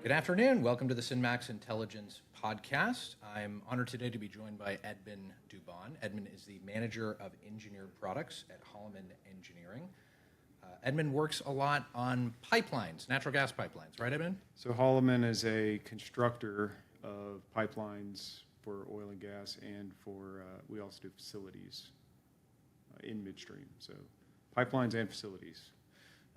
Good afternoon. Welcome to the SynMax Intelligence Podcast. I'm honored today to be joined by Edmund Duban. Edmund is the manager of engineered products at Holloman Engineering. Edmund works a lot on pipelines, natural gas pipelines, right, Edmund? So Holloman is a constructor of pipelines for oil and gas, and we also do facilities in midstream. So pipelines and facilities.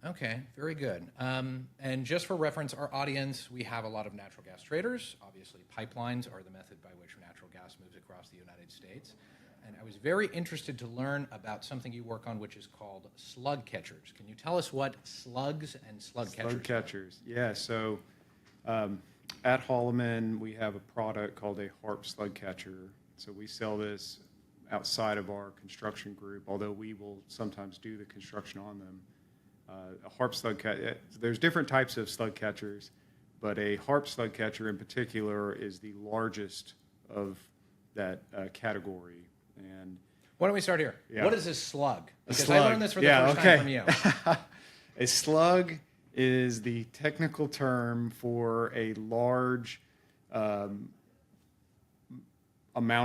Okay, very good. And just for reference, our audience, we have a lot of natural gas traders. Obviously, pipelines are the method by which natural gas moves across the United States. And I was very interested to learn about something you work on, which is called slug catchers. Can you tell us what slugs and slug catchers are? Slug catchers, yeah. So at Holloman, we have a product called a harp slug catcher. So we sell this outside of our construction group, although we will sometimes do the construction on them. A harp slug catcher, there's different types of slug catchers, but a harp slug catcher in particular is the largest of that category. And why don't we start here? Yeah. What is a slug? Because slug. I learned this for the first time from you. A slug is the technical term for a large amount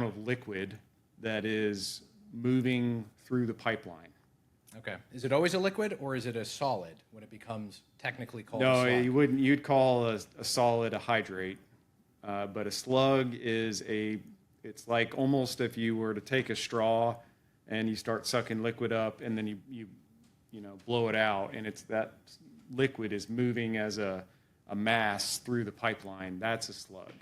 of liquid that is moving through the pipeline. Okay. Is it always a liquid or is it a solid when it becomes technically called a No, slug? you wouldn't. You'd call a solid a hydrate, but a slug is it's like almost if you were to take a straw and you start sucking liquid up and then you blow it out, and it's that liquid is moving as a mass through the pipeline. That's a slug.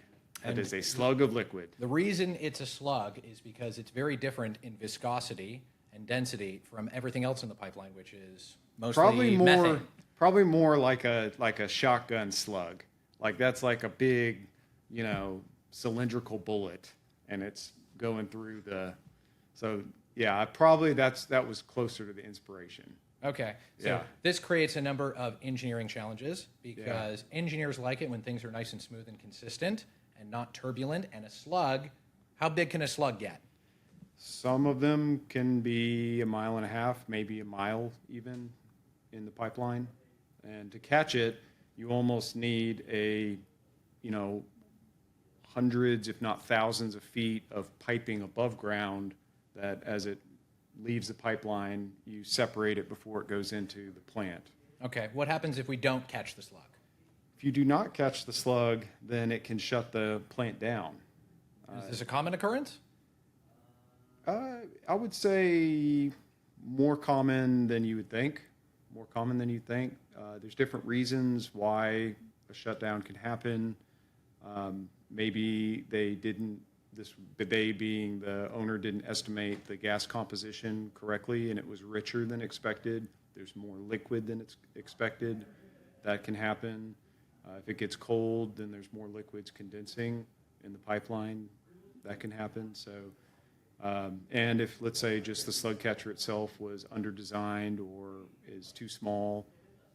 That is a slug of liquid. The reason it's a slug is because it's very different in viscosity and density from everything else in the pipeline, which is mostly methane. Probably more like a shotgun slug. Like that's like a big, cylindrical bullet, and it's going through the. So yeah, probably that was closer to the inspiration. Okay, so Yeah. This creates a number of engineering challenges because engineers like it when things are nice and smooth and consistent and not turbulent. And a slug, how big can a slug get? Some of them can be 1.5 miles, maybe a mile even in the pipeline. And to catch it, you almost need hundreds, if not thousands of feet of piping above ground that as it leaves the pipeline, you separate it before it goes into the plant. Okay, what happens if we don't catch the slug? If you do not catch the slug, then it can shut the plant down. Is this a common occurrence? I would say more common than you would think. More common than you think. There's different reasons why a shutdown can happen. Maybe they being the owner didn't estimate the gas composition correctly and it was richer than expected. There's more liquid than it's expected. That can happen. If it gets cold, then there's more liquids condensing in the pipeline. That can happen. So. And if, let's say, just the slug catcher itself was under-designed or is too small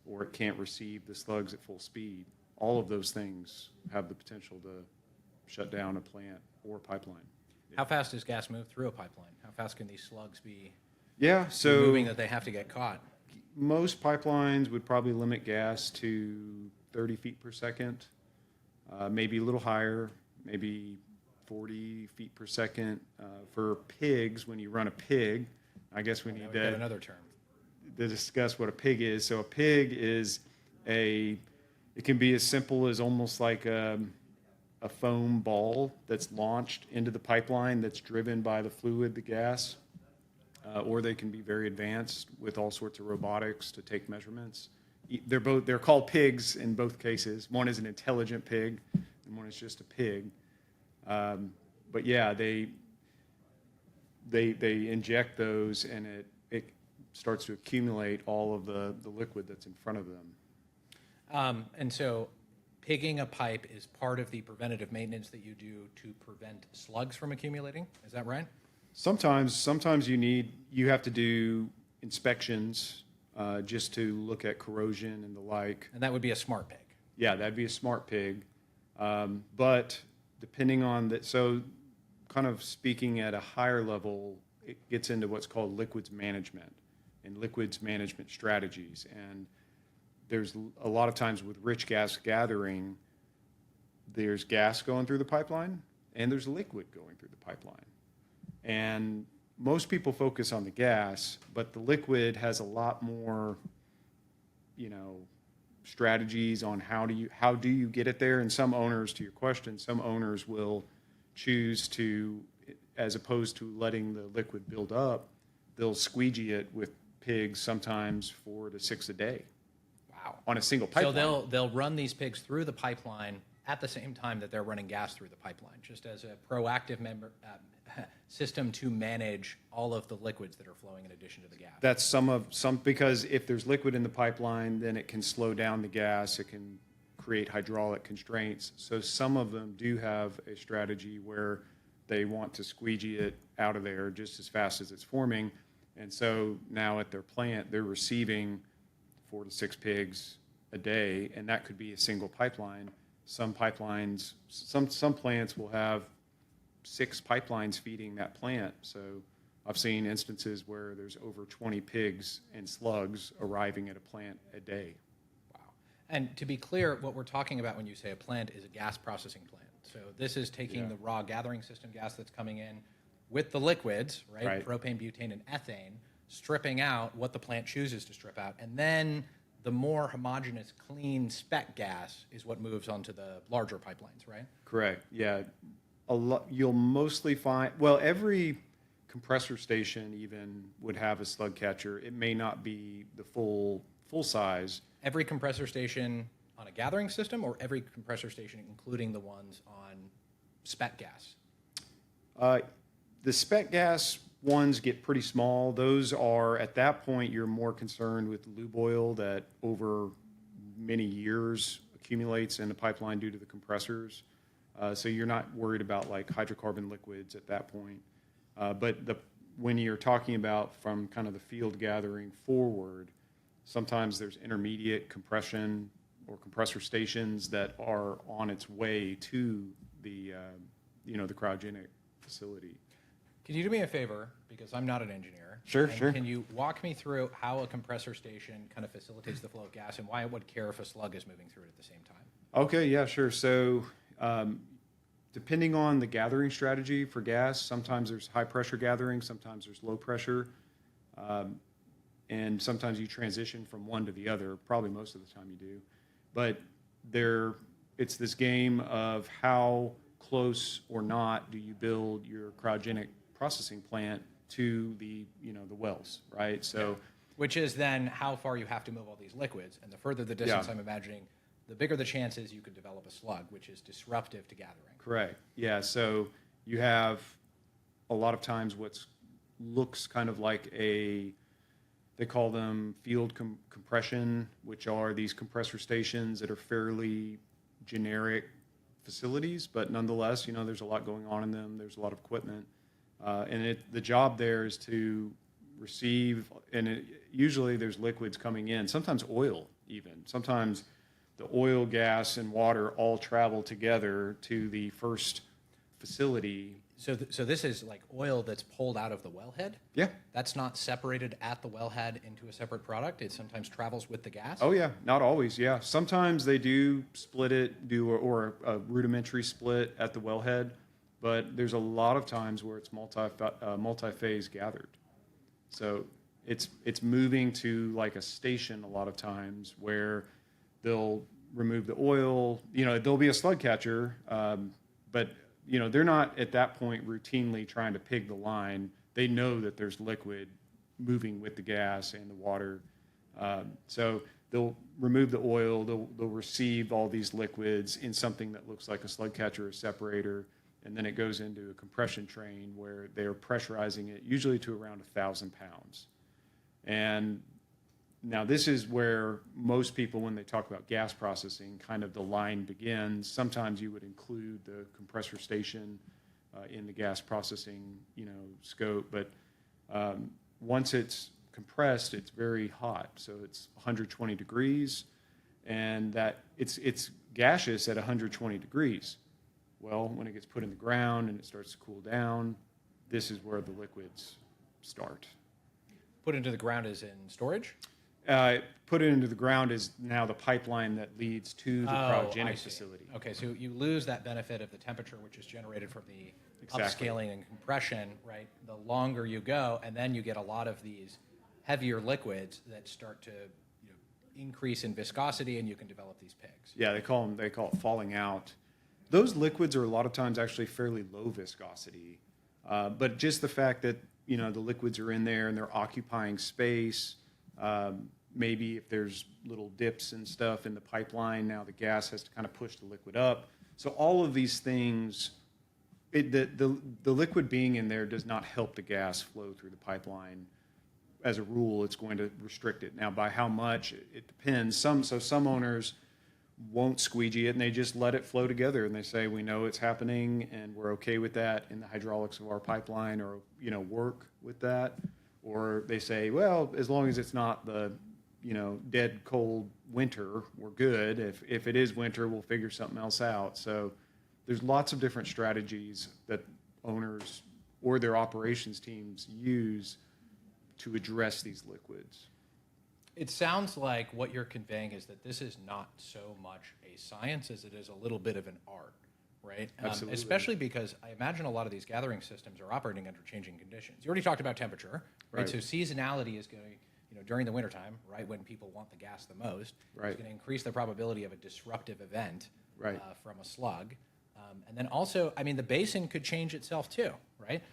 or it can't receive the slugs at full speed, all of those things have the potential to shut down a plant or a pipeline. How fast does gas move through a pipeline? How fast can these slugs be so moving that they have to get caught? Most pipelines would probably limit gas to 30 feet per second, maybe a little higher, maybe 40 feet per second. For pigs, when you run a pig, I guess we need to another term to discuss what a pig is. So a pig is it can be as simple as almost like a foam ball that's launched into the pipeline that's driven by the fluid, the gas, or they can be very advanced with all sorts of robotics to take measurements. They're called pigs in both cases. One is an intelligent pig, and one is just a pig. But yeah, they inject those, and it starts to accumulate all of the liquid that's in front of them. And so pigging a pipe is part of the preventative maintenance that you do to prevent slugs from accumulating. Is that right? Sometimes you have to do inspections just to look at corrosion and the like. And that would be a smart pig. Yeah, that'd be a smart pig. But depending on that, so kind of speaking at a higher level, it gets into what's called liquids management and liquids management strategies. And there's a lot of times with rich gas gathering, there's gas going through the pipeline, and there's liquid going through the pipeline. And most people focus on the gas, but the liquid has a lot more, strategies on how do you get it there. And some owners, to your question, some owners will choose to, as opposed to letting the liquid build up, they'll squeegee it with pigs sometimes 4 to 6 a day. Wow. On a single pipeline. So they'll run these pigs through the pipeline at the same time that they're running gas through the pipeline, just as a proactive system to manage all of the liquids that are flowing in addition to the gas. That's some because if there's liquid in the pipeline, then it can slow down the gas. It can create hydraulic constraints. So some of them do have a strategy where they want to squeegee it out of there just as fast as it's forming. And so now at their plant, they're receiving 4 to 6 pigs a day, and that could be a single pipeline. Some pipelines, some plants will have 6 pipelines feeding that plant. So I've seen instances where there's over 20 pigs and slugs arriving at a plant a day. Wow. And to be clear, what we're talking about when you say a plant is a gas processing plant. So this is taking the raw gathering system gas that's coming in with the liquids, right? Propane, butane, and ethane, stripping out what the plant chooses to strip out. And then the more homogeneous, clean spec gas is what moves onto the larger pipelines, right? Correct. Yeah. You'll mostly find, every compressor station even would have a slug catcher. It may not be the full size. Every compressor station on a gathering system, or every compressor station including the ones on spec gas? The spec gas ones get pretty small. Those are, at that point, you're more concerned with lube oil that over many years accumulates in the pipeline due to the compressors. So you're not worried about like hydrocarbon liquids at that point. But when you're talking about from kind of the field gathering forward, sometimes there's intermediate compression or compressor stations that are on its way to the the cryogenic facility. Can you do me a favor, because I'm not an engineer? Sure. Can you walk me through how a compressor station kind of facilitates the flow of gas and why it would care if a slug is moving through it at the same time? Okay, yeah, sure. So depending on the gathering strategy for gas, sometimes there's high pressure gathering, sometimes there's low pressure, and sometimes you transition from one to the other. Probably most of the time you do. But it's this game of how close or not do you build your cryogenic processing plant to the wells, right? So, which is then how far you have to move all these liquids, and the further the distance, I'm imagining, the bigger the chances you could develop a slug, which is disruptive to gathering. Correct. Yeah. So you have a lot of times what looks kind of like they call them field compression, which are these compressor stations that are fairly generic facilities, but nonetheless, there's a lot going on in them. There's a lot of equipment. And the job there is to receive, and usually there's liquids coming in, sometimes oil even. Sometimes the oil, gas, and water all travel together to the first facility. So this is like oil that's pulled out of the wellhead? Yeah. That's not separated at the wellhead into a separate product? It sometimes travels with the gas? Oh, yeah. Not always, yeah. Sometimes they do split it, or a rudimentary split at the wellhead, but there's a lot of times where it's multi-phase gathered. So it's moving to like a station a lot of times where they'll remove the oil. There'll be a slug catcher, but they're not at that point routinely trying to pig the line. They know that there's liquid moving with the gas and the water. So they'll remove the oil. They'll receive all these liquids in something that looks like a slug catcher or separator, and then it goes into a compression train where they're pressurizing it, usually to around 1,000 pounds. And now this is where most people, when they talk about gas processing, kind of the line begins. Sometimes you would include the compressor station in the gas processing, scope. But once it's compressed, it's very hot. So it's 120 degrees, and that it's gaseous at 120 degrees. Well, when it gets put in the ground and it starts to cool down, this is where the liquids start. Put into the ground as in storage? Put it into the ground is now the pipeline that leads to the I cryogenic see. facility. Okay, so you lose that benefit of the temperature, which is generated from the Exactly. upscaling and compression, right? The longer you go, and then you get a lot of these heavier liquids that start to increase in viscosity, and you can develop these pigs. Yeah, they call it falling out. Those liquids are a lot of times actually fairly low viscosity, but just the fact that the liquids are in there and they're occupying space. Maybe if there's little dips and stuff in the pipeline, now the gas has to kind of push the liquid up. So all of these things, the liquid being in there does not help the gas flow through the pipeline. As a rule, it's going to restrict it. Now, by how much, it depends. Some owners won't squeegee it, and they just let it flow together, and they say, we know it's happening, and we're okay with that in the hydraulics of our pipeline, or work with that. Or they say, well, as long as it's not the dead cold winter, we're good. If it is winter, we'll figure something else out. So there's lots of different strategies that owners or their operations teams use to address these liquids. It sounds like what you're conveying is that this is not so much a science as it is a little bit of an art, right? Absolutely. Especially because I imagine a lot of these gathering systems are operating under changing conditions. You already talked about temperature, right? So seasonality is going to, during the wintertime, right, when people want the gas the most, Right. it's going to increase the probability of a disruptive event Right. from a slug. And then also, the basin could change itself too, right?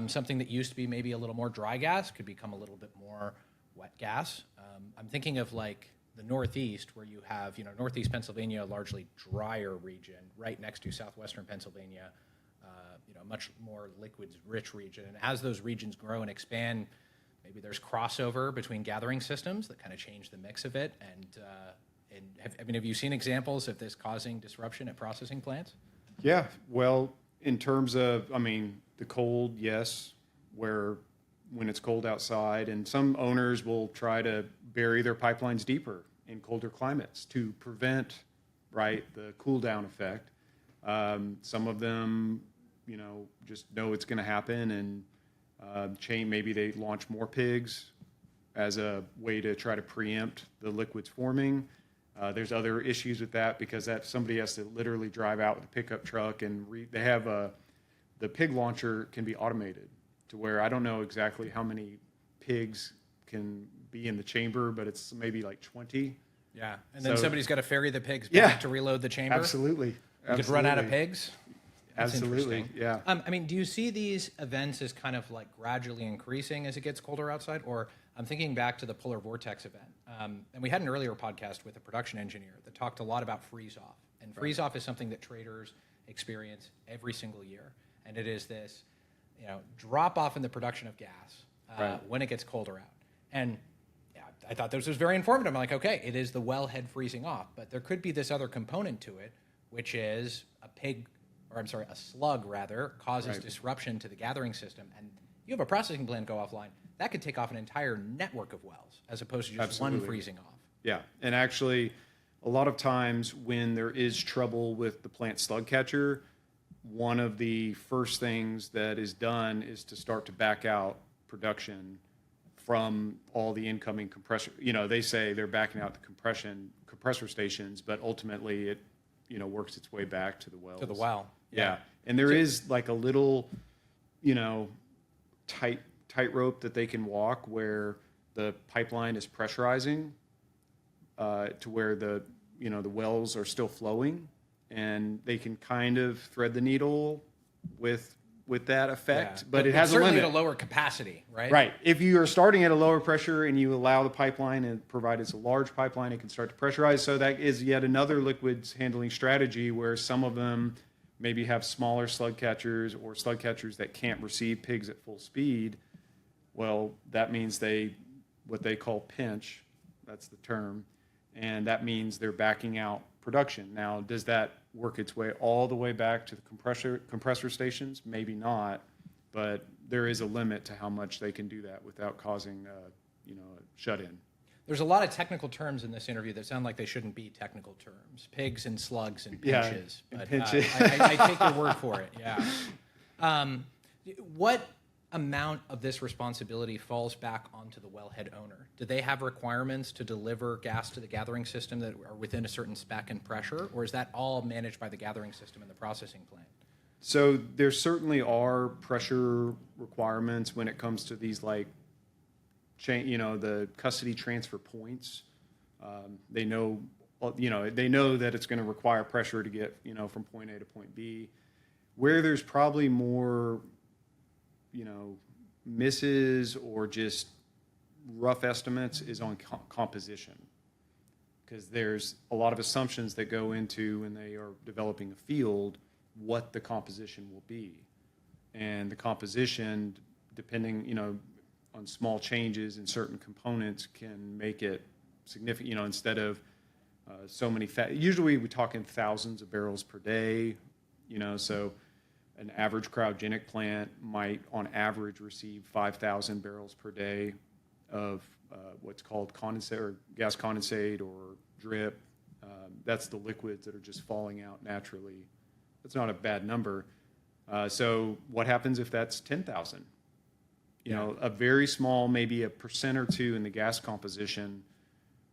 Something that used to be maybe a little more dry gas could become a little bit more wet gas. I'm thinking of like the Northeast, where you have, Northeast Pennsylvania, a largely drier region, right next to southwestern Pennsylvania, a much more liquids-rich region. And as those regions grow and expand, maybe there's crossover between gathering systems that kind of change the mix of it. And have you seen examples of this causing disruption at processing plants? Yeah, well, in terms of, the cold, yes, when it's cold outside, and some owners will try to bury their pipelines deeper in colder climates to prevent, the cool down effect. Some of them, just know it's going to happen, and maybe they launch more pigs as a way to try to preempt the liquids forming. There's other issues with that because somebody has to literally drive out with a pickup truck, and they have the pig launcher can be automated to where I don't know exactly how many pigs can be in the chamber, but it's maybe like 20. Yeah, and then somebody's got to ferry the pigs back Yeah. to reload the chamber. Absolutely. You could run out of pigs. That's Absolutely. interesting. Yeah. Do you see these events as kind of like gradually increasing as it gets colder outside? Or I'm thinking back to the polar vortex event. And we had an earlier podcast with a production engineer that talked a lot about freeze-off. And freeze-off is something that traders experience every single year. And it is this, drop-off in the production of gas when it gets colder out. And I thought this was very informative. I'm like, okay, it is the wellhead freezing off. But there could be this other component to it, which is a slug rather, causes disruption to the gathering system, and you have a processing plant go offline, that could take off an entire network of wells as opposed to just one freezing off. Yeah, and actually, a lot of times when there is trouble with the plant slug catcher, one of the first things that is done is to start to back out production from all the incoming compressor. They say they're backing out the compressor stations, but ultimately it works its way back to the wells. To the well. Yeah. And there is like a little, tightrope that they can walk where the pipeline is pressurizing to where the wells are still flowing, and they can kind of thread the needle with that effect, but it has a limit. Certainly at a lower capacity, right? Right. If you are starting at a lower pressure and you allow the pipeline, and provide it's a large pipeline, it can start to pressurize. So that is yet another liquids handling strategy where some of them maybe have smaller slug catchers or slug catchers that can't receive pigs at full speed. Well, that means what they call pinch, that's the term, and that means they're backing out production. Now, does that work its way all the way back to the compressor stations? Maybe not, but there is a limit to how much they can do that without causing a shut-in. There's a lot of technical terms in this interview that sound like they shouldn't be technical terms. Pigs and slugs and pinches. Yeah, but pinches. I take your word for it, yeah. amount of this responsibility falls back onto the wellhead owner? Do they have requirements to deliver gas to the gathering system that are within a certain spec and pressure, or is that all managed by the gathering system and the processing plant? So there certainly are pressure requirements when it comes to these like, the custody transfer points. They know that it's going to require pressure to get, from point A to point B. Where there's probably more, misses or just rough estimates is on composition. Because there's a lot of assumptions that go into when they are developing a field, what the composition will be. And the composition, depending, on small changes in certain components can make it significant, instead of so many, usually we talk in thousands of barrels per day, so an average cryogenic plant might on average receive 5,000 barrels per day of what's called condensate or gas condensate or drip. That's the liquids that are just falling out naturally. That's not a bad number. So what happens if that's 10,000? A very small, maybe a percent or two in the gas composition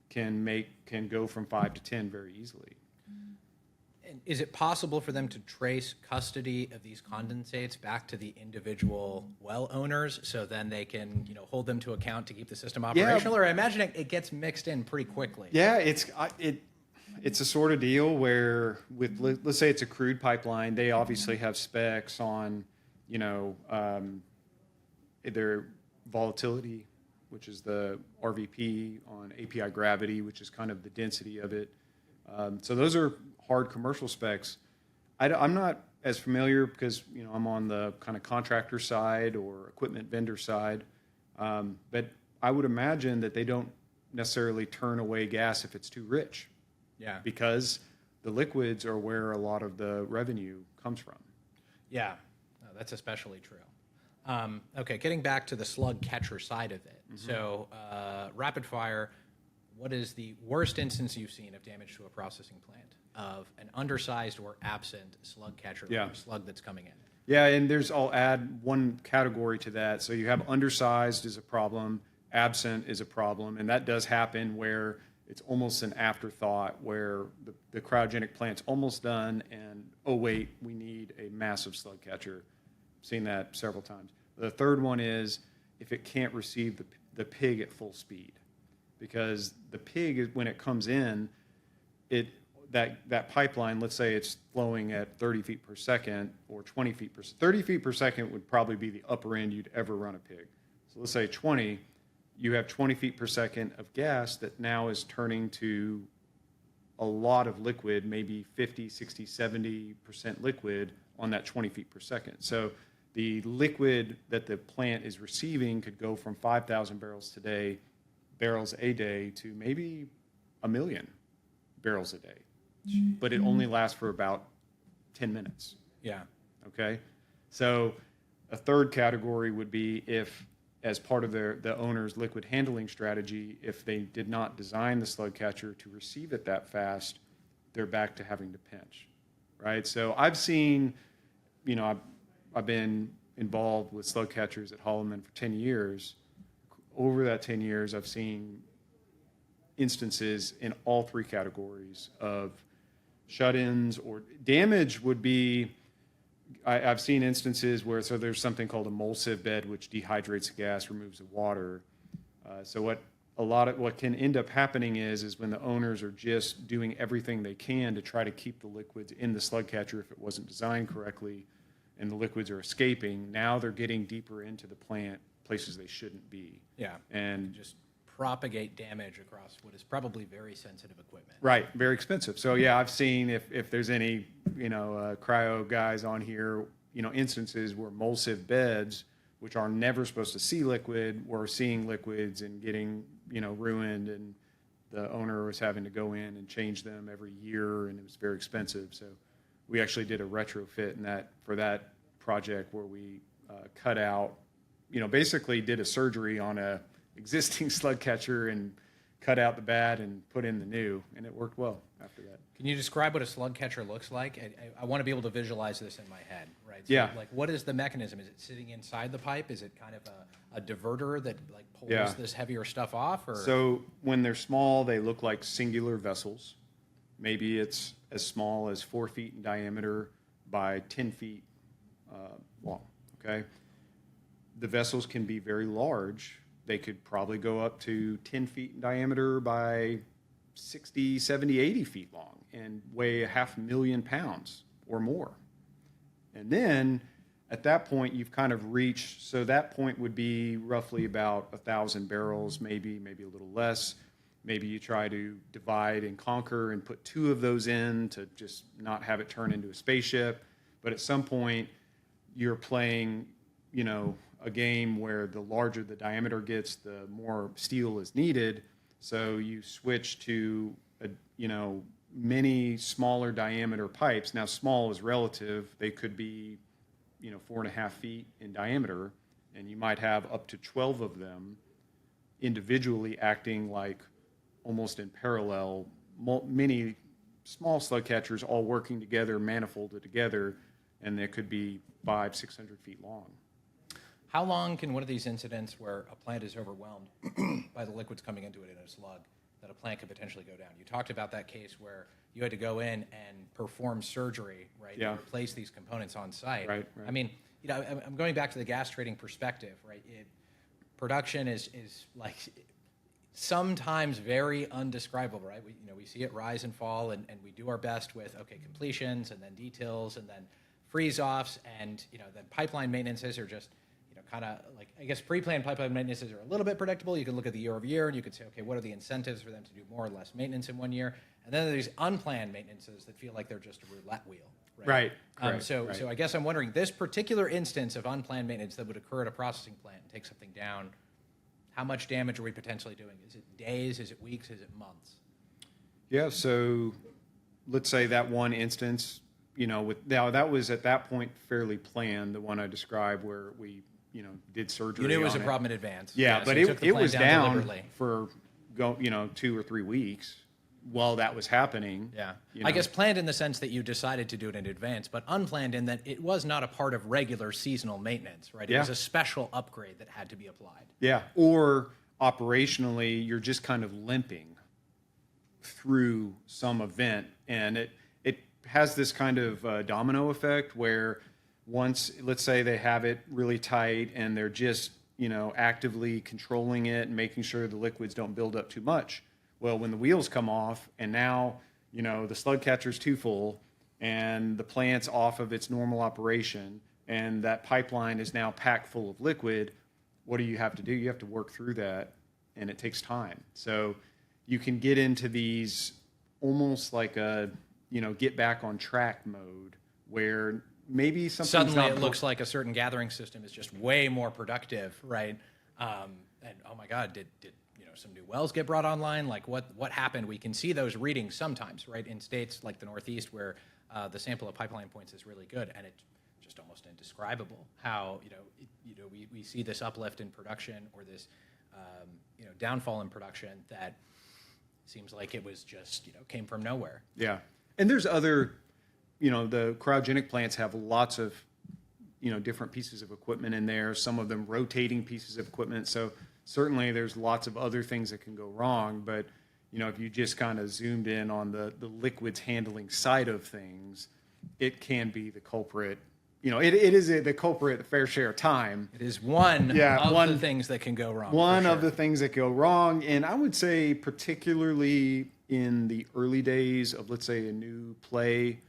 can go from 5 to 10 very easily. And is it possible for them to trace custody of these condensates back to the individual well owners, so then they can, hold them to account to keep the system operational? Or I imagine it gets mixed in pretty quickly. Yeah, it's a sort of deal where let's say it's a crude pipeline, they obviously have specs on, their volatility, which is the RVP, on API gravity, which is kind of the density of it. So those are hard commercial specs. I'm not as familiar because I'm on the kind of contractor side or equipment vendor side, but I would imagine that they don't necessarily turn away gas if it's too rich. Yeah. Because the liquids are where a lot of the revenue comes from. Yeah, no, that's especially true. Okay, getting back to the slug catcher side of it. Mm-hmm. So, rapid fire, what is the worst instance you've seen of damage to a processing plant of an undersized or absent slug catcher or slug that's coming in? Yeah, and I'll add one category to that. So you have undersized is a problem, absent is a problem, and that does happen where it's almost an afterthought where the cryogenic plant's almost done and, oh, wait, we need a massive slug catcher. I've seen that several times. The third one is if it can't receive the pig at full speed. Because the pig, when it comes in, that pipeline, let's say it's flowing at 30 feet per second or 20 feet per second. 30 feet per second would probably be the upper end you'd ever run a pig. So let's say 20, you have 20 feet per second of gas that now is turning to a lot of liquid, maybe 50, 60, 70% liquid on that 20 feet per second. So the liquid that the plant is receiving could go from 5,000 barrels a day to maybe 1 million barrels a day. But it only lasts for about 10 minutes. Yeah. Okay? So a third category would be if, as part of the owner's liquid handling strategy, if they did not design the slug catcher to receive it that fast, they're back to having to pinch, right? So I've seen, I've been involved with slug catchers at Holloman for 10 years. Over that 10 years, I've seen instances in all three categories of shut-ins or damage would be, I've seen instances where, so there's something called emulsive bed, which dehydrates the gas, removes the water. So what can end up happening is when the owners are just doing everything they can to try to keep the liquids in the slug catcher if it wasn't designed correctly, and the liquids are escaping, now they're getting deeper into the plant, places they shouldn't be. Yeah. And just propagate damage across what is probably very sensitive equipment. Right, very expensive. So yeah, I've seen if there's any cryo guys on here, instances where emulsive beds, which are never supposed to see liquid, were seeing liquids and getting ruined, and the owner was having to go in and change them every year, and it was very expensive. So we actually did a retrofit for that project where we cut out, basically did a surgery on a existing slug catcher and cut out the bad and put in the new, and it worked well after that. Can you describe what a slug catcher looks like? I want to be able to visualize this in my head, right? So, Yeah. like, what is the mechanism? Is it sitting inside the pipe? Is it kind of a diverter that like pulls Yeah. this heavier stuff off? Or So when they're small, they look like singular vessels. Maybe it's as small as 4 feet in diameter by 10 feet long, okay? The vessels can be very large. They could probably go up to 10 feet in diameter by 60, 70, 80 feet long and weigh 500,000 pounds or more. And then at that point, you've kind of reached, so that point would be roughly about 1,000 barrels, maybe a little less. Maybe you try to divide and conquer and put 2 of those in to just not have it turn into a spaceship. But at some point, you're playing, a game where the larger the diameter gets, the more steel is needed. So you switch to, many smaller diameter pipes. Now, small is relative. They could be, 4.5 feet in diameter, and you might have up to 12 of them individually acting like almost in parallel, many small slug catchers all working together, manifolded together, and they could be 500-600 feet long. how long can one of these incidents where a plant is overwhelmed by the liquids coming into it in a slug, that a plant could potentially go down? You talked about that case where you had to go in and perform surgery, right? Yeah. And replace these components on site. Right. I mean, I'm going back to the gas trading perspective, right? Production is like sometimes very undescribable, right? We see it rise and fall, and we do our best with, completions and then details and then freeze-offs, and, then pipeline maintenances are just, kind of like, I guess pre-planned pipeline maintenances are a little bit predictable. You can look at the year over year and you could say, okay, what are the incentives for them to do more or less maintenance in one year? And then there's unplanned maintenances that feel like they're just a roulette wheel. Right. So I guess I'm wondering, this particular instance of unplanned maintenance that would occur at a processing plant and take something down, how much damage are we potentially doing? Is it days? Is it weeks? Is it months? Yeah, so let's say that one instance, that was at that point fairly planned, the one I described where we, did surgery. You knew it was on a problem in advance. Yeah, so but you took the it plant was down deliberately. for 2 or 3 weeks while that was happening. Yeah. I guess planned in the sense that you decided to do it in advance, but unplanned in that it was not a part of regular seasonal maintenance, right? It was a special upgrade that had to be applied. Yeah, or operationally, you're just kind of limping through some event, and it has this kind of domino effect where once, let's say they have it really tight and they're just, actively controlling it and making sure the liquids don't build up too much. Well, when the wheels come off and now, the slug catcher's too full and the plant's off of its normal operation and that pipeline is now packed full of liquid, what do you have to do? You have to work through that, and it takes time. So you can get into these almost like a, get back on track mode where maybe something's Suddenly not it looks like a certain gathering system is just way more productive, right? And oh my God, did some new wells get brought online? Like what happened? We can see those readings sometimes, right? In states like the Northeast where the sample of pipeline points is really good, and it's just almost indescribable how we see this uplift in production or this downfall in production that seems like it was just came from nowhere. Yeah, and there's other. The cryogenic plants have lots of, different pieces of equipment in there, some of them rotating pieces of equipment. So certainly there's lots of other things that can go wrong. But, if you just kind of zoomed in on the liquids handling side of things, it can be the culprit. It is the culprit a fair share of time. It is one of the things that can go wrong. One of the things that go wrong. And I would say particularly in the early days of, let's say, a new play,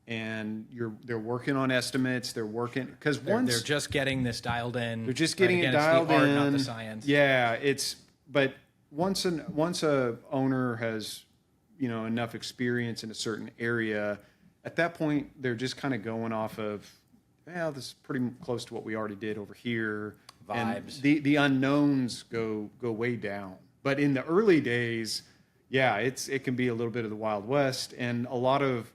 and they're working on estimates. They're working because they're just getting this dialed in. They're just getting it dialed in. It's the art, in. not the science. Yeah, but once a owner has enough experience in a certain area, at that point they're just kind of going off of, this is pretty close to what we already did over here. Vibes. And the unknowns go way down. But in the early days, it can be a little bit of the Wild West, and a lot of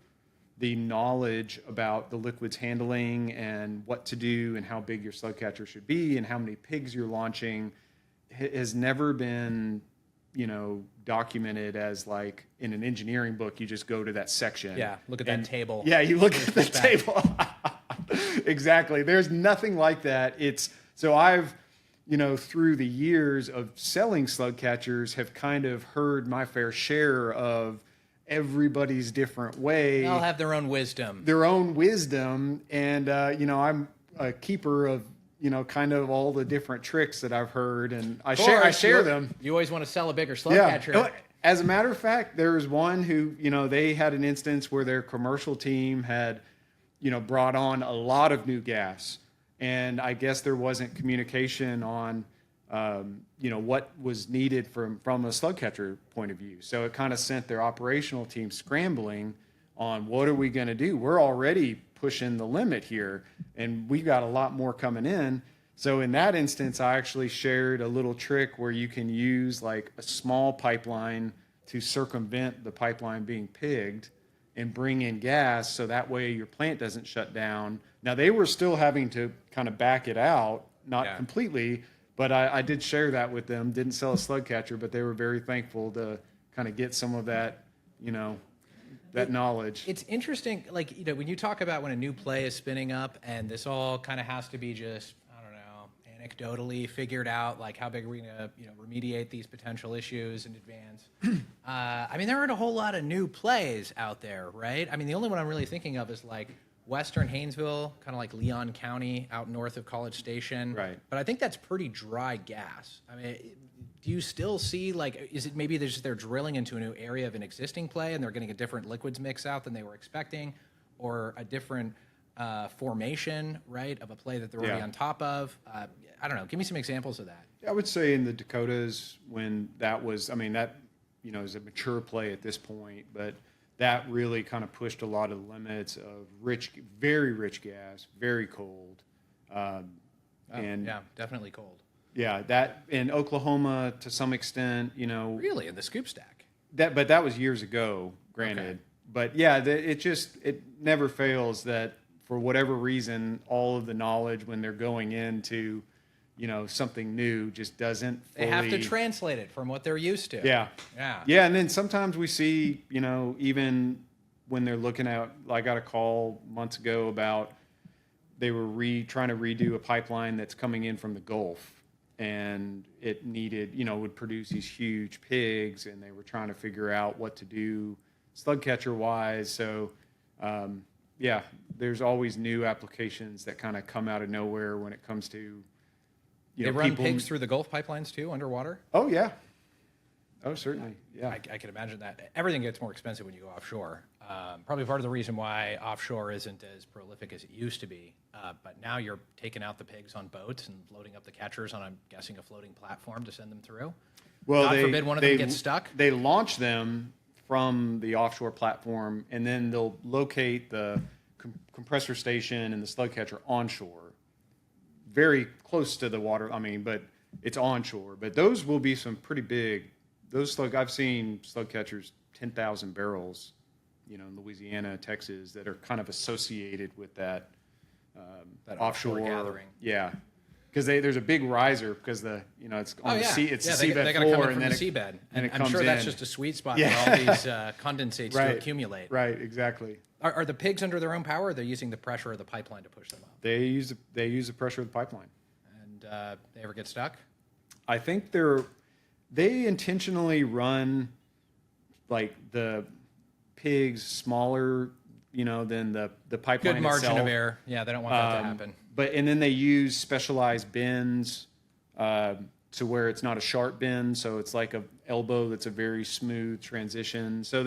the knowledge about the liquids handling and what to do and how big your slug catcher should be and how many pigs you're launching has never been, documented as like in an engineering book. You just go to that section. Yeah, look at that table. Yeah, you look at the table. Exactly. There's nothing like that. So I've, through the years of selling slug catchers, have kind of heard my fair share of everybody's different way. They all have their own wisdom. And, I'm a keeper of, kind of all the different tricks that I've heard, and I share them. You always want to sell a bigger slug catcher. As a matter of fact, there was one who, they had an instance where their commercial team had, brought on a lot of new gas. And I guess there wasn't communication on, what was needed from a slug catcher point of view. So it kind of sent their operational team scrambling on what are we going to do? We're already pushing the limit here, and we've got a lot more coming in. So in that instance, I actually shared a little trick where you can use like a small pipeline to circumvent the pipeline being pigged and bring in gas, so that way your plant doesn't shut down. Now, they were still having to kind of back it out, not completely, but I did share that with them. Didn't sell a slug catcher, but they were very thankful to kind of get some of that, that knowledge. It's interesting, like, when you talk about when a new play is spinning up, and this all kind of has to be just, I don't know, anecdotally figured out, like how big are we going to, remediate these potential issues in advance. There aren't a whole lot of new plays out there, right? The only one I'm really thinking of is like Western Haynesville, kind of like Leon County out north of College Station. Right. But I think that's pretty dry gas. Do you still see, like, is it maybe they're drilling into a new area of an existing play and they're getting a different liquids mix out than they were expecting, or a different formation, right, of a play that they're already on top of? I don't know. Give me some examples of that. I would say in the Dakotas, when that was, that, is a mature play at this point, but that really kind of pushed a lot of the limits of very rich gas, very cold. Yeah, definitely cold. Yeah, that in Oklahoma to some extent, Really, in the scoop stack? But that was years ago, granted. Okay. But yeah, it never fails that for whatever reason, all of the knowledge when they're going into, something new just doesn't fully... They have to translate it from what they're used to. Yeah. And then sometimes we see, even when they're looking at, I got a call months ago about they were trying to redo a pipeline that's coming in from the Gulf, and it needed, would produce these huge pigs, and they were trying to figure out what to do slug catcher wise. So, there's always new applications that kind of come out of nowhere when it comes to, they run pigs through the Gulf pipelines too, underwater? Oh, yeah. Oh, certainly. Yeah. I can imagine that. Everything gets more expensive when you go offshore. Probably part of the reason why offshore isn't as prolific as it used to be. But now you're taking out the pigs on boats and loading up the catchers on, I'm guessing, a floating platform to send them through. Well, God forbid one of them gets stuck. They launch them from the offshore platform, and then they'll locate the compressor station and the slug catcher onshore, very close to the water. But it's onshore. But those will be some pretty big. I've seen slug catchers 10,000 barrels, in Louisiana, Texas, that are kind of associated with that offshore gathering. Yeah, because there's a big riser because it's on the seabed they floor, and then the seabed, and I'm sure that's just a sweet spot for all these condensates to accumulate. Right, exactly. Are the pigs under their own power, or are they using the pressure of the pipeline to push them up? They use the pressure of the pipeline. And they ever get stuck? I think they intentionally run like the pigs smaller, than the pipeline Good margin itself. Of error. Yeah, they don't want that to happen. And then they use specialized bends to where it's not a sharp bend, so it's like a elbow that's a very smooth transition. So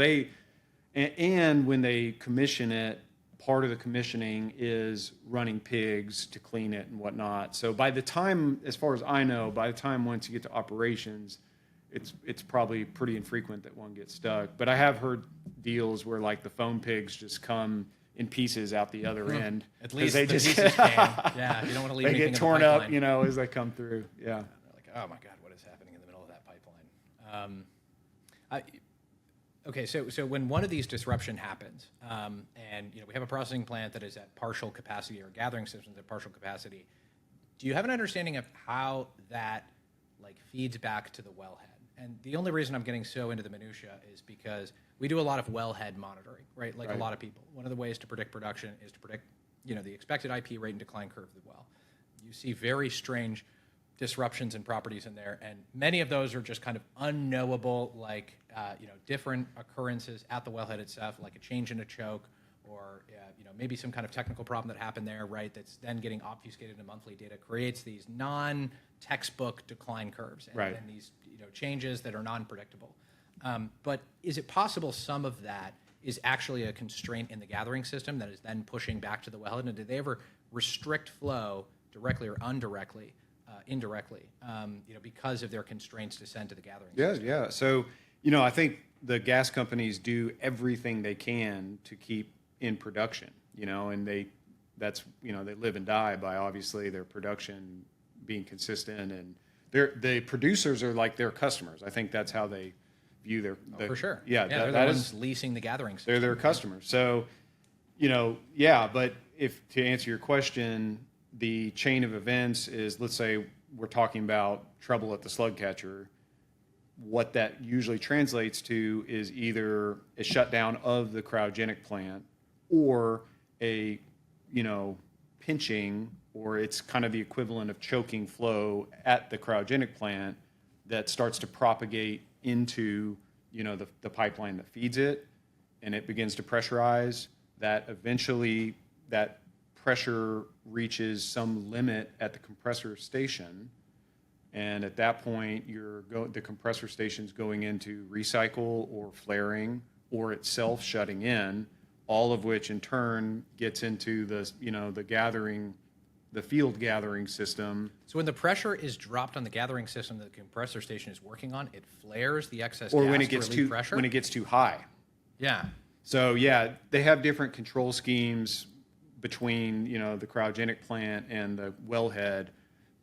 and when they commission it, part of the commissioning is running pigs to clean it and whatnot. So by the time, as far as I know, once you get to operations, it's probably pretty infrequent that one gets stuck. But I have heard deals where like the foam pigs just come in pieces out the other end. At least the pieces can. Yeah, you don't want to leave anything in the pipeline. They get torn up, as they come through. Yeah. They're like, oh my God, what is happening in the middle of that pipeline? Okay, so when one of these disruption happens, and we have a processing plant that is at partial capacity or gathering systems at partial capacity, do you have an understanding of how that feeds back to the wellhead? And the only reason I'm getting so into the minutia is because we do a lot of wellhead monitoring, right? A lot of people. One of the ways to predict production is to predict the expected IP rate and decline curve of the well. You see very strange disruptions and properties in there, and many of those are just kind of unknowable, like different occurrences at the wellhead itself, like a change in a choke, or maybe some kind of technical problem that happened there, right? That's then getting obfuscated in monthly data, creates these non-textbook decline curves and these changes that are non-predictable. But is it possible some of that is actually a constraint in the gathering system that is then pushing back to the wellhead? And did they ever restrict flow directly or indirectly, because of their constraints to send to the gathering system? Yeah. So, I think the gas companies do everything they can to keep in production, and they live and die by obviously their production being consistent, and the producers are like their customers. I think that's how they view their for sure. Yeah, they're the ones leasing the gathering system. They're their customers. So, but if to answer your question, the chain of events is, let's say we're talking about trouble at the slug catcher. What that usually translates to is either a shutdown of the cryogenic plant or a, pinching, or it's kind of the equivalent of choking flow at the cryogenic plant that starts to propagate into, the pipeline that feeds it, and it begins to pressurize. That eventually that pressure reaches some limit at the compressor station, and at that point the compressor station's going into recycle or flaring or itself shutting in, all of which in turn gets into the field gathering system. So when the pressure is dropped on the gathering system that the compressor station is working on, it flares the excess or gas when it gets to relieve pressure? When it gets too high. Yeah. So they have different control schemes between the cryogenic plant and the wellhead,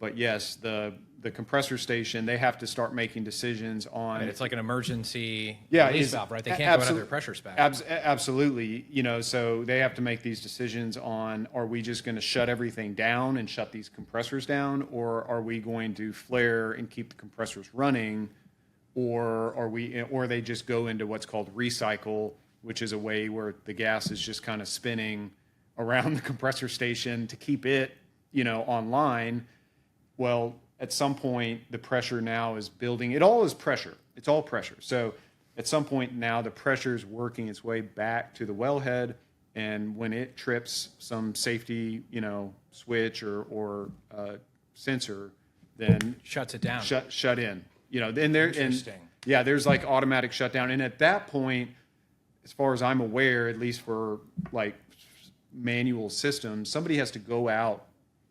but yes, the compressor station, they have to start making decisions on. Right, it's like an emergency Yeah, release valve, right? They can't go out of their pressure spec. Absolutely. So they have to make these decisions on, are we just going to shut everything down and shut these compressors down, or are we going to flare and keep the compressors running, or they just go into what's called recycle, which is a way where the gas is just kind of spinning around the compressor station to keep it, online. Well, at some point, the pressure now is building. It all is pressure. It's all pressure. So at some point now, the pressure is working its way back to the wellhead, and when it trips some safety, switch or sensor, then shuts it down. Shut in. Then there. Interesting. And there's like automatic shutdown, and at that point, as far as I'm aware, at least for like manual systems, somebody has to go out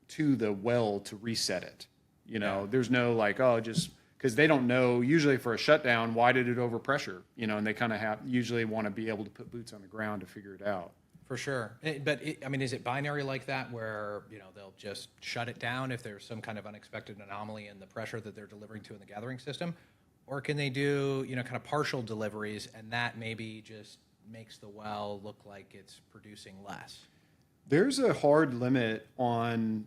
to the well to reset it. There's no just because they don't know usually for a shutdown, why did it overpressure? And they kind of usually want to be able to put boots on the ground to figure it out. For sure. But is it binary like that where, they'll just shut it down if there's some kind of unexpected anomaly in the pressure that they're delivering to in the gathering system? Or can they do, kind of partial deliveries, and that maybe just makes the well look like it's producing less? There's a hard limit on,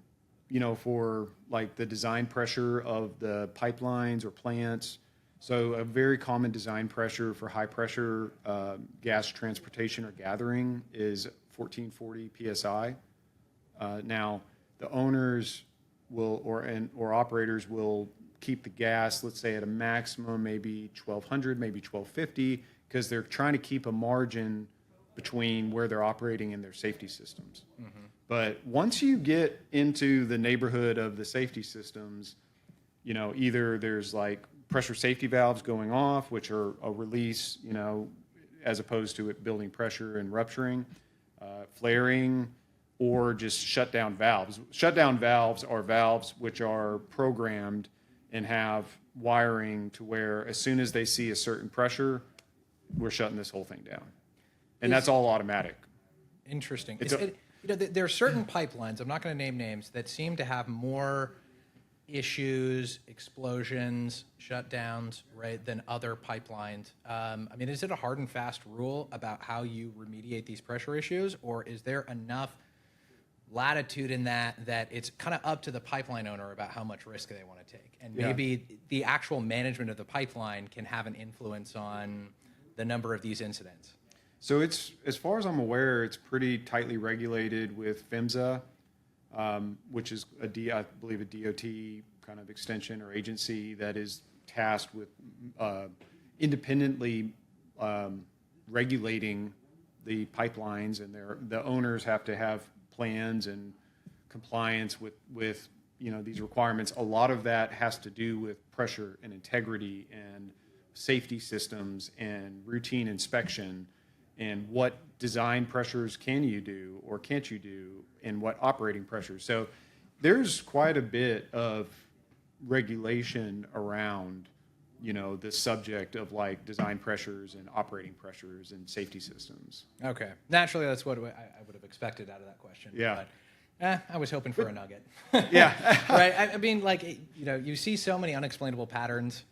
for like the design pressure of the pipelines or plants. So a very common design pressure for high pressure gas transportation or gathering is 1440 psi. Now the owners will or operators will keep the gas, let's say at a maximum maybe 1200, maybe 1250, because they're trying to keep a margin between where they're operating and their safety systems. Mm-hmm. But once you get into the neighborhood of the safety systems, either there's like pressure safety valves going off, which are a release, as opposed to it building pressure and rupturing, flaring, or just shutdown valves. Shutdown valves are valves which are programmed and have wiring to where as soon as they see a certain pressure, we're shutting this whole thing down. And that's all automatic. Interesting. There are certain pipelines, I'm not going to name names, that seem to have more issues, explosions, shutdowns, right, than other pipelines. Is it a hard and fast rule about how you remediate these pressure issues, or is there enough latitude in that it's kind of up to the pipeline owner about how much risk they want to take? And maybe the actual management of the pipeline can have an influence on the number of these incidents. So it's, as far as I'm aware, it's pretty tightly regulated with PHMSA, which is I believe a DOT kind of extension or agency that is tasked with independently regulating the pipelines, and the owners have to have plans and compliance with these requirements. A lot of that has to do with pressure and integrity and safety systems and routine inspection, and what design pressures can you do or can't you do, and what operating pressures. So there's quite a bit of regulation around the subject of like design pressures and operating pressures and safety systems. Okay. Naturally, that's what I would have expected out of that question. Yeah. But, I was hoping for a nugget. Yeah. Right? I mean, like, you see so many unexplainable patterns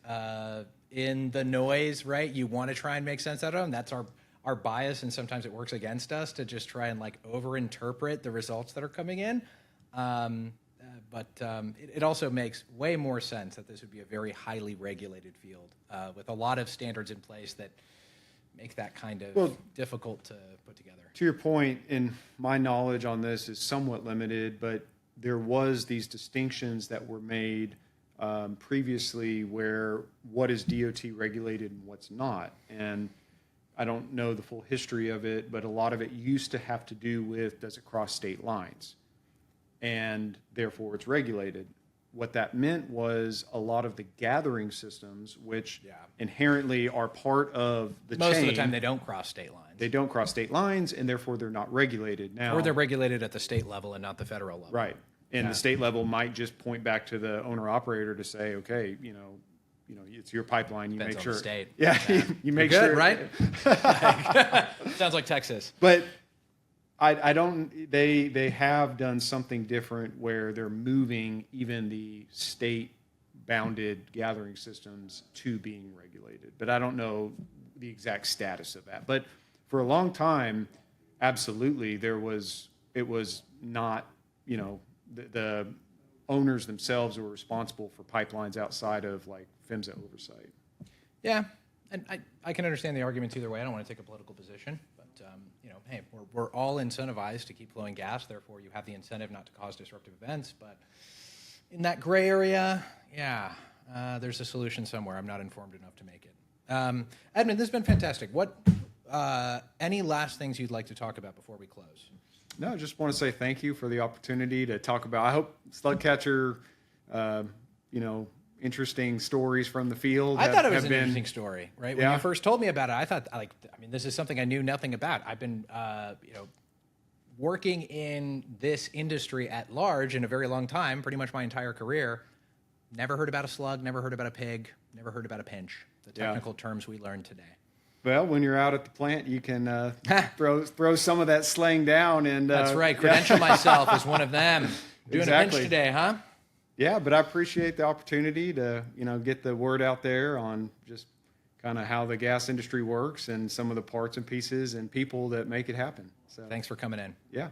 in the noise, right? You want to try and make sense out of them. That's our bias, and sometimes it works against us to just try and, like, over-interpret the results that are coming in. But it also makes way more sense that this would be a very highly regulated field with a lot of standards in place that make that kind of difficult to put together. To your point, and my knowledge on this is somewhat limited, but there was these distinctions that were made previously where what is DOT regulated and what's not. And I don't know the full history of it, but a lot of it used to have to do with, does it cross state lines? And therefore it's regulated. What that meant was a lot of the gathering systems, which inherently are part of the chain. Most of the time they don't cross state lines. They don't cross state lines, and therefore they're not regulated. Now, or they're regulated at the state level and not the federal level. Right. And the state level might just point back to the owner-operator to say, okay, it's your pipeline. You Depends make on sure. the state. Yeah, you make Good, sure. right? Sounds like Texas. But I don't. They have done something different where they're moving even the state-bounded gathering systems to being regulated. But I don't know the exact status of that. But for a long time, absolutely, it was not. The owners themselves were responsible for pipelines outside of like PHMSA oversight. Yeah, and I can understand the arguments either way. I don't want to take a political position, but hey, we're all incentivized to keep flowing gas. Therefore, you have the incentive not to cause disruptive events. But in that gray area, there's a solution somewhere. I'm not informed enough to make it. Edmund, this has been fantastic. What any last things you'd like to talk about before we close? No, I just want to say thank you for the opportunity to talk about. I hope slug catcher, interesting stories from the field. I thought it was an interesting story, right? When Yeah. you first told me about it, I thought, this is something I knew nothing about. I've been, working in this industry at large in a very long time, pretty much my entire career. Never heard about a slug, never heard about a pig, never heard about a pinch. The technical terms we learned today. Well, when you're out at the plant, you can throw some of that slang down, and That's right. Credential myself as one of them. Doing a pinch Exactly. today, huh? Yeah, but I appreciate the opportunity to get the word out there on just kind of how the gas industry works and some of the parts and pieces and people that make it happen. So Thanks for coming in. yeah.